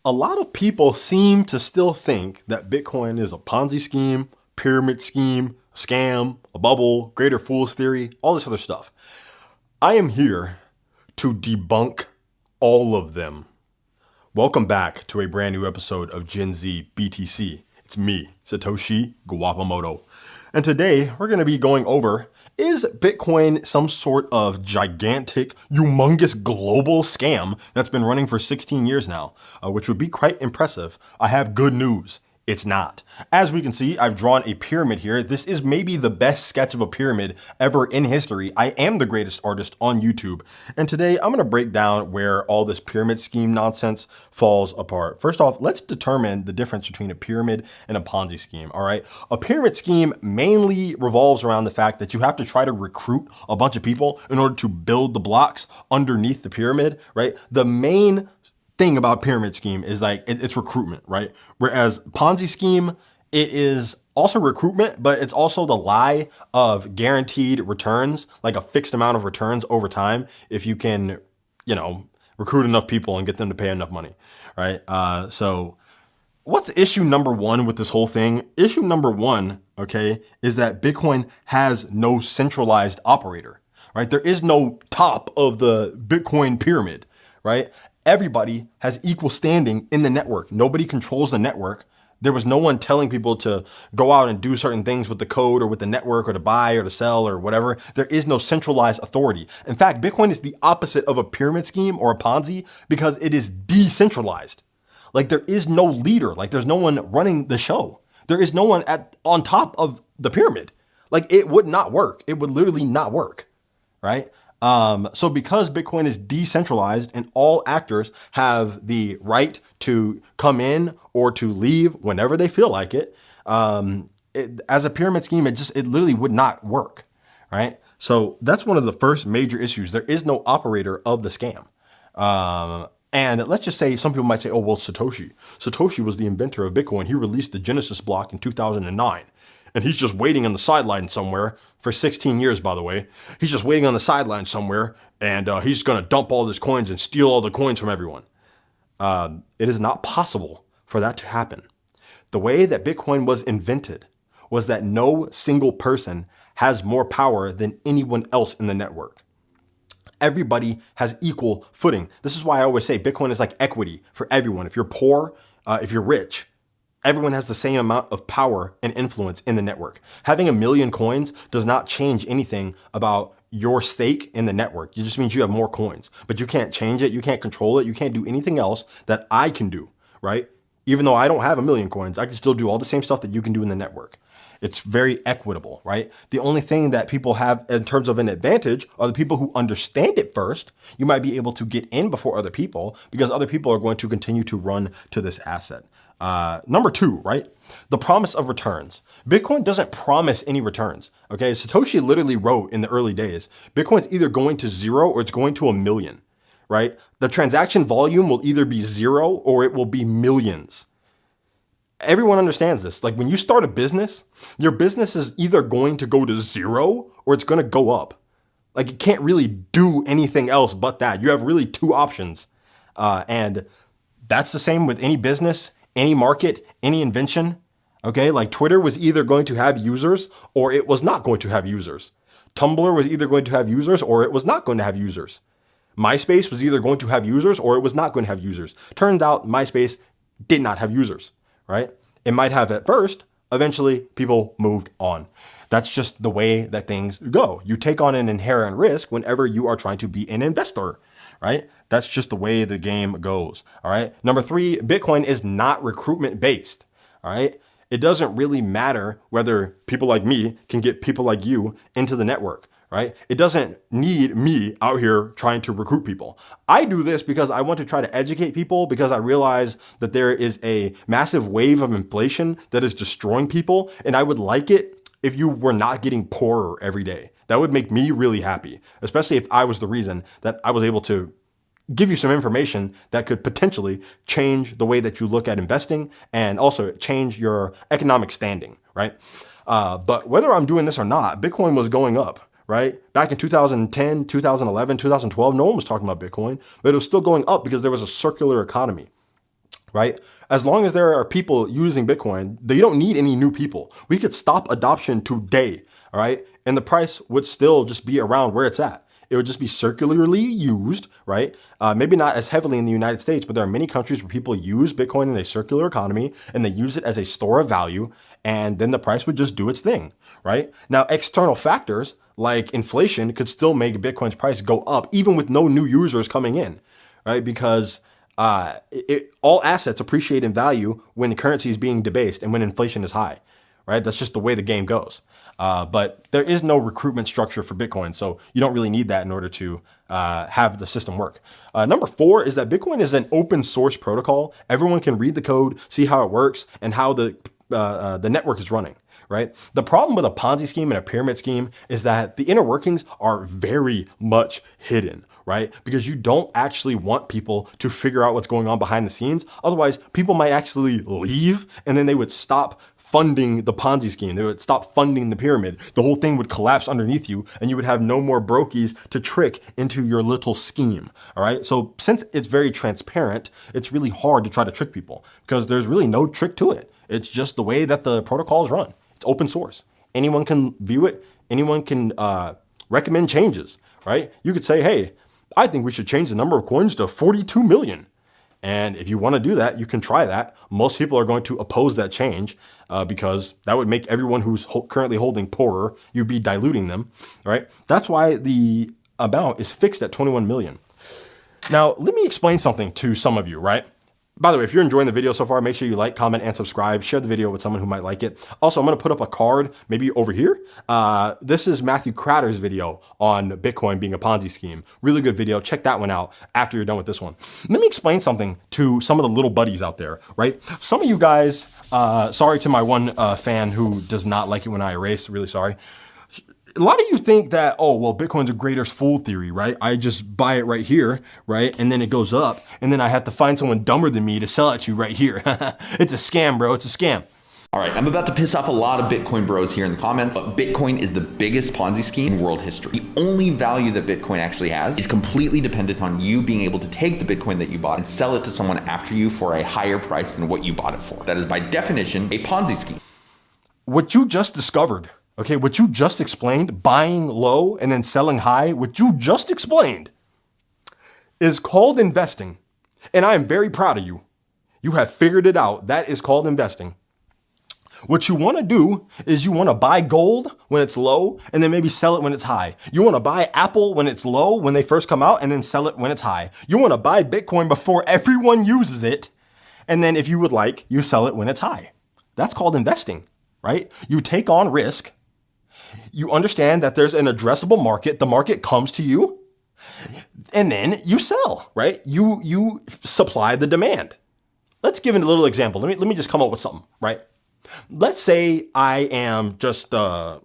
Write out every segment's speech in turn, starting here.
A lot of people seem to still think that Bitcoin is a Ponzi scheme, pyramid scheme, scam, a bubble, greater fool's theory, all this other stuff. I am here to debunk all of them. Welcome back to a brand new episode of Gen Z BTC. It's me, Satoshi Guapamoto. And today we're going to be going over, is Bitcoin some sort of gigantic, humongous global scam that's been running for 16 years now, which would be quite impressive. I have good news. It's not. As we can see, I've drawn a pyramid here. This is maybe the best sketch of a pyramid ever in history. I am the greatest artist on YouTube. And today I'm going to break down where all this pyramid scheme nonsense falls apart. First off, let's determine the difference between a pyramid and a Ponzi scheme. All right. A pyramid scheme mainly revolves around the fact that you have to try to recruit a bunch of people in order to build the blocks underneath the pyramid, right? The main thing about pyramid scheme is like it's recruitment, right? Whereas Ponzi scheme, it is also recruitment, but it's also the lie of guaranteed returns, like a fixed amount of returns over time if you can, recruit enough people and get them to pay enough money, right? So what's issue number one with this whole thing? Issue number one, okay, is that Bitcoin has no centralized operator, right? There is no top of the Bitcoin pyramid, right? Everybody has equal standing in the network. Nobody controls the network. There was no one telling people to go out and do certain things with the code or with the network or to buy or to sell or whatever. There is no centralized authority. In fact, Bitcoin is the opposite of a pyramid scheme or a Ponzi because it is decentralized. Like there is no leader. Like there's no one running the show. There is no one on top of the pyramid. Like it would not work. It would literally not work, right? So because Bitcoin is decentralized and all actors have the right to come in or to leave whenever they feel like it, as a pyramid scheme, it literally would not work, right? So that's one of the first major issues. There is no operator of the scam. And let's just say some people might say, oh, well, Satoshi was the inventor of Bitcoin. He released the Genesis block in 2009. And he's just waiting on the sideline somewhere for 16 years, by the way. He's just waiting on the sideline somewhere, and he's going to dump all his coins and steal all the coins from everyone. It is not possible for that to happen. The way that Bitcoin was invented was that no single person has more power than anyone else in the network. Everybody has equal footing. This is why I always say Bitcoin is like equity for everyone. If you're poor, if you're rich, everyone has the same amount of power and influence in the network. Having 1 million coins does not change anything about your stake in the network. It just means you have more coins, but you can't change it. You can't control it. You can't do anything else that I can do, right? Even though I don't have 1 million coins, I can still do all the same stuff that you can do in the network. It's very equitable, right? The only thing that people have in terms of an advantage are the people who understand it first. You might be able to get in before other people because other people are going to continue to run to this asset. Number two, right? The promise of returns. Bitcoin doesn't promise any returns. Okay. Satoshi literally wrote in the early days, Bitcoin's either going to 0 or it's going to 1 million, right? The transaction volume will either be 0 or it will be millions. Everyone understands this. Like when you start a business, your business is either going to go to 0 or it's going to go up. Like it can't really do anything else but that. You have really two options. And that's the same with any business, any market, any invention, okay? Like Twitter was either going to have users or it was not going to have users. Tumblr was either going to have users or it was not going to have users. MySpace was either going to have users or it was not going to have users. Turned out MySpace did not have users, right? It might have at first, eventually people moved on. That's just the way that things go. You take on an inherent risk whenever you are trying to be an investor, right? That's just the way the game goes. All right. Number three, Bitcoin is not recruitment based. All right. It doesn't really matter whether people like me can get people like you into the network, right? It doesn't need me out here trying to recruit people. I do this because I want to try to educate people because I realize that there is a massive wave of inflation that is destroying people. And I would like it if you were not getting poorer every day. That would make me really happy, especially if I was the reason that I was able to give you some information that could potentially change the way that you look at investing and also change your economic standing, right? But whether I'm doing this or not, Bitcoin was going up, right? Back in 2010, 2011, 2012, no one was talking about Bitcoin, but it was still going up because there was a circular economy, right? As long as there are people using Bitcoin, you don't need any new people. We could stop adoption today, all right? And the price would still just be around where it's at. It would just be circularly used, right? Maybe not as heavily in the United States, but there are many countries where people use Bitcoin in a circular economy and they use it as a store of value. And then the price would just do its thing, right? Now, external factors like inflation could still make Bitcoin's price go up even with no new users coming in, right? Because all assets appreciate in value when the currency is being debased and when inflation is high, right? That's just the way the game goes. But there is no recruitment structure for Bitcoin, so you don't really need that in order to have the system work. Number 4 is that Bitcoin is an open source protocol. Everyone can read the code, see how it works, and how the network is running. Right? The problem with a Ponzi scheme and a pyramid scheme is that the inner workings are very much hidden, right? Because you don't actually want people to figure out what's going on behind the scenes. Otherwise, people might actually leave and then they would stop funding the Ponzi scheme. They would stop funding the pyramid. The whole thing would collapse underneath you and you would have no more brokies to trick into your little scheme. All right. So since it's very transparent, it's really hard to try to trick people because there's really no trick to it. It's just the way that the protocols run. It's open source. Anyone can view it. Anyone can recommend changes, right? You could say, hey, I think we should change the number of coins to 42 million. And if you want to do that, you can try that. Most people are going to oppose that change because that would make everyone who's currently holding poorer. You'd be diluting them, right? That's why the amount is fixed at 21 million. Now, let me explain something to some of you, right? By the way, if you're enjoying the video so far, make sure you like, comment, and subscribe. Share the video with someone who might like it. Also, I'm going to put up a card maybe over here. This is Matthew Crowder's video on Bitcoin being a Ponzi scheme. Really good video. Check that one out after you're done with this one. Let me explain something to some of the little buddies out there, right? Some of you guys, sorry to my one fan who does not like it when I erase, really sorry. A lot of you think that, oh, well, Bitcoin's a greater fool theory, right? I just buy it right here, right? And then it goes up. And then I have to find someone dumber than me to sell it to you right here. It's a scam, bro. It's a scam. All right, I'm about to piss off a lot of Bitcoin bros here in the comments, but Bitcoin is the biggest Ponzi scheme in world history. The only value that Bitcoin actually has is completely dependent on you being able to take the Bitcoin that you bought and sell it to someone after you for a higher price than what you bought it for. That is by definition a Ponzi scheme. What you just discovered, okay, what you just explained, buying low and then selling high, what you just explained is called investing. And I am very proud of you. You have figured it out. That is called investing. What you want to do is you want to buy gold when it's low and then maybe sell it when it's high. You want to buy Apple when it's low, when they first come out, and then sell it when it's high. You want to buy Bitcoin before everyone uses it. And then if you would like, you sell it when it's high. That's called investing, right? You take on risk. You understand that there's an addressable market. The market comes to you and then you sell, right? You supply the demand. Let's give it a little example. Let me just come up with something, right? Let's say I am just, I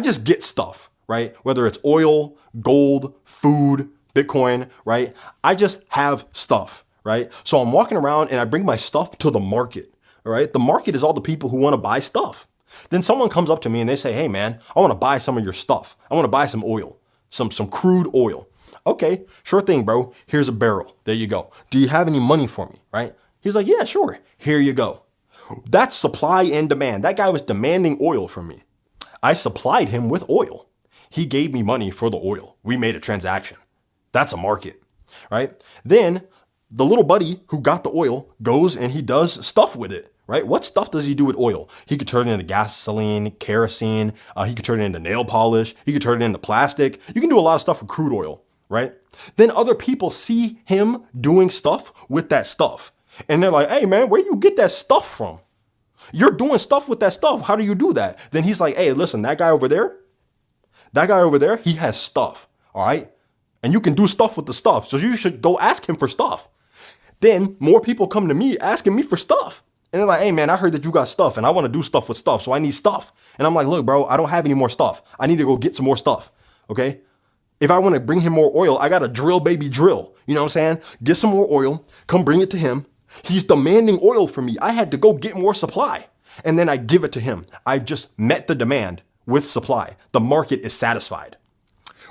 just get stuff, right? Whether it's oil, gold, food, Bitcoin, right? I just have stuff, right? So I'm walking around and I bring my stuff to the market, all right? The market is all the people who want to buy stuff. Then someone comes up to me and they say, hey man, I want to buy some of your stuff. I want to buy some oil, some crude oil. Okay, sure thing, bro. Here's a barrel. There you go. Do you have any money for me, right? He's like, yeah, sure. Here you go. That's supply and demand. That guy was demanding oil from me. I supplied him with oil. He gave me money for the oil. We made a transaction. That's a market, right? Then the little buddy who got the oil goes and he does stuff with it, right? What stuff does he do with oil? He could turn it into gasoline, kerosene. He could turn it into nail polish. He could turn it into plastic. You can do a lot of stuff with crude oil, right? Then other people see him doing stuff with that stuff. And they're like, hey man, where do you get that stuff from? You're doing stuff with that stuff. How do you do that? Then he's like, hey, listen, that guy over there, he has stuff. All right. And you can do stuff with the stuff. So you should go ask him for stuff. Then more people come to me asking me for stuff. And they're like, hey man, I heard that you got stuff and I want to do stuff with stuff. So I need stuff. And I'm like, look, bro, I don't have any more stuff. I need to go get some more stuff. Okay. If I want to bring him more oil, I got to drill, baby, drill. You know what I'm saying? Get some more oil, come bring it to him. He's demanding oil from me. I had to go get more supply and then I give it to him. I've just met the demand with supply. The market is satisfied.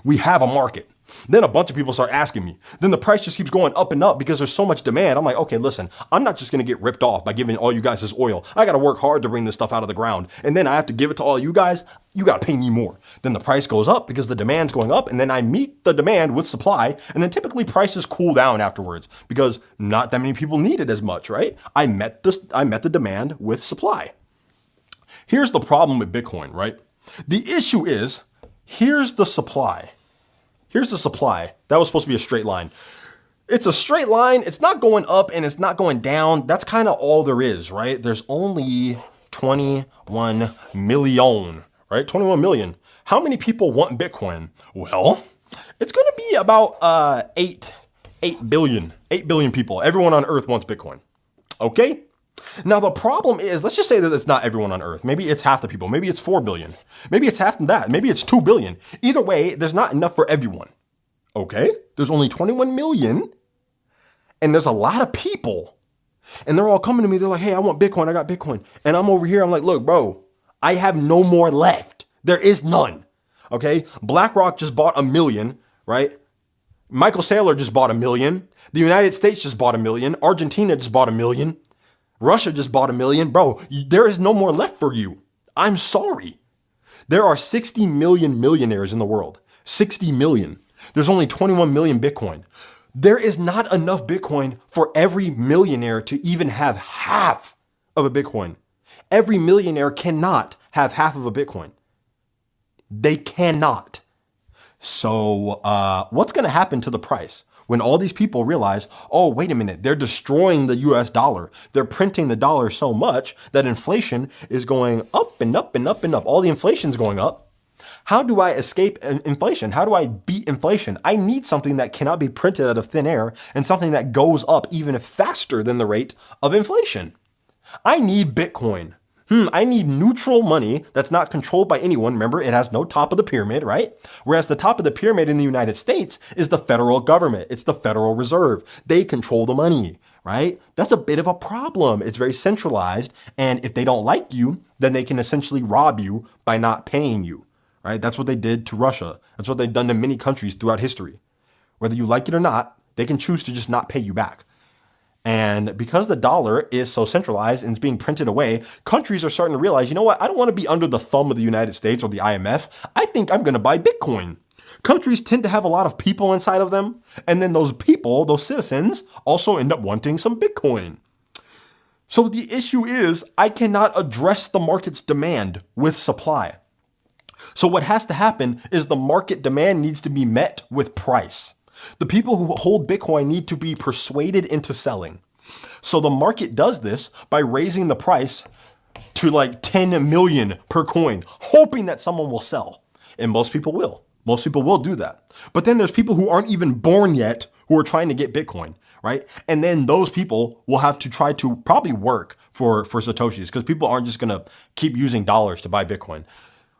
We have a market. Then a bunch of people start asking me. Then the price just keeps going up and up because there's so much demand. I'm like, okay, listen, I'm not just going to get ripped off by giving all you guys this oil. I got to work hard to bring this stuff out of the ground. And then I have to give it to all you guys. You got to pay me more. Then the price goes up because the demand's going up. And then I meet the demand with supply. And then typically prices cool down afterwards because not that many people need it as much, right? I met the demand with supply. Here's the problem with Bitcoin, right? The issue is, here's the supply. Here's the supply. That was supposed to be a straight line. It's a straight line. It's not going up and it's not going down. That's kind of all there is, right? There's only 21 million, right? 21 million. How many people want Bitcoin? Well, it's going to be about 8 billion people. Everyone on Earth wants Bitcoin. Okay? Now, the problem is, let's just say that it's not everyone on Earth. Maybe it's half the people. Maybe it's 4 billion. Maybe it's half of that. Maybe it's 2 billion. Either way, there's not enough for everyone. Okay? There's only 21 million, and there's a lot of people. And they're all coming to me. They're like, hey, I want Bitcoin. I got Bitcoin. And I'm over here. I'm like, look, bro, I have no more left. There is none. Okay? BlackRock just bought 1 million, right? Michael Saylor just bought 1 million. The United States just bought 1 million. Argentina just bought 1 million. Russia just bought 1 million. Bro, there is no more left for you. I'm sorry. There are 60 million millionaires in the world. 60 million. There's only 21 million Bitcoin. There is not enough Bitcoin for every millionaire to even have half of a Bitcoin. Every millionaire cannot have half of a Bitcoin. They cannot. So what's going to happen to the price? When all these people realize, oh, wait a minute, they're destroying the US dollar. They're printing the dollar so much that inflation is going up and up and up and up. All the inflation's going up. How do I escape inflation? How do I beat inflation? I need something that cannot be printed out of thin air and something that goes up even faster than the rate of inflation. I need Bitcoin. I need neutral money that's not controlled by anyone. Remember, it has no top of the pyramid, right? Whereas the top of the pyramid in the United States is the federal government. It's the Federal Reserve. They control the money, right? That's a bit of a problem. It's very centralized. And if they don't like you, then they can essentially rob you by not paying you, right? That's what they did to Russia. That's what they've done to many countries throughout history. Whether you like it or not, they can choose to just not pay you back. And because the dollar is so centralized and it's being printed away, countries are starting to realize, you know what? I don't want to be under the thumb of the United States or the IMF. I think I'm going to buy Bitcoin. Countries tend to have a lot of people inside of them. And then those people, those citizens, also end up wanting some Bitcoin. So the issue is I cannot address the market's demand with supply. So what has to happen is the market demand needs to be met with price. The people who hold Bitcoin need to be persuaded into selling. So the market does this by raising the price to like 10 million per coin, hoping that someone will sell. And most people will. Most people will do that. But then there's people who aren't even born yet who are trying to get Bitcoin, right? And then those people will have to try to probably work for Satoshis because people aren't just going to keep using dollars to buy Bitcoin.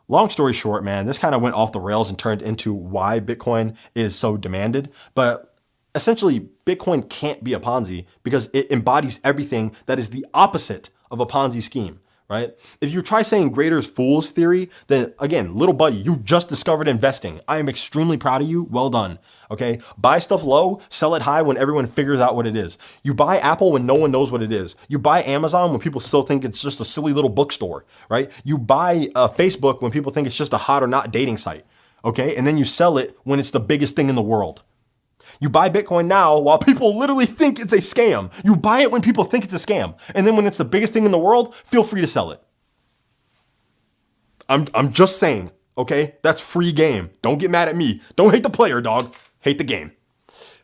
Long story short, man, this kind of went off the rails and turned into why Bitcoin is so demanded. But essentially, Bitcoin can't be a Ponzi because it embodies everything that is the opposite of a Ponzi scheme, right? If you try saying greater fool's theory, then again, little buddy, you just discovered investing. I am extremely proud of you. Well done. Okay. Buy stuff low, sell it high when everyone figures out what it is. You buy Apple when no one knows what it is. You buy Amazon when people still think it's just a silly little bookstore, right? You buy Facebook when people think it's just a hot or not dating site. Okay. And then you sell it when it's the biggest thing in the world. You buy Bitcoin now while people literally think it's a scam. You buy it when people think it's a scam. And then when it's the biggest thing in the world, feel free to sell it. I'm just saying, okay? That's free game. Don't get mad at me. Don't hate the player, dog. Hate the game.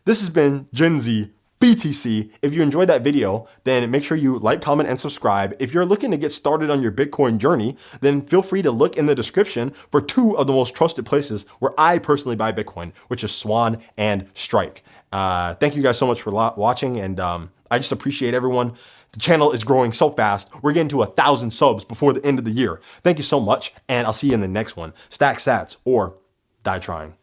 This has been Gen Z BTC. If you enjoyed that video, then make sure you like, comment, and subscribe. If you're looking to get started on your Bitcoin journey, then feel free to look in the description for 2 of the most trusted places where I personally buy Bitcoin, which is Swan and Strike. Thank you guys so much for watching, and I just appreciate everyone. The channel is growing so fast. We're getting to 1,000 subs before the end of the year. Thank you so much, and I'll see you in the next one. Stack sats or die trying.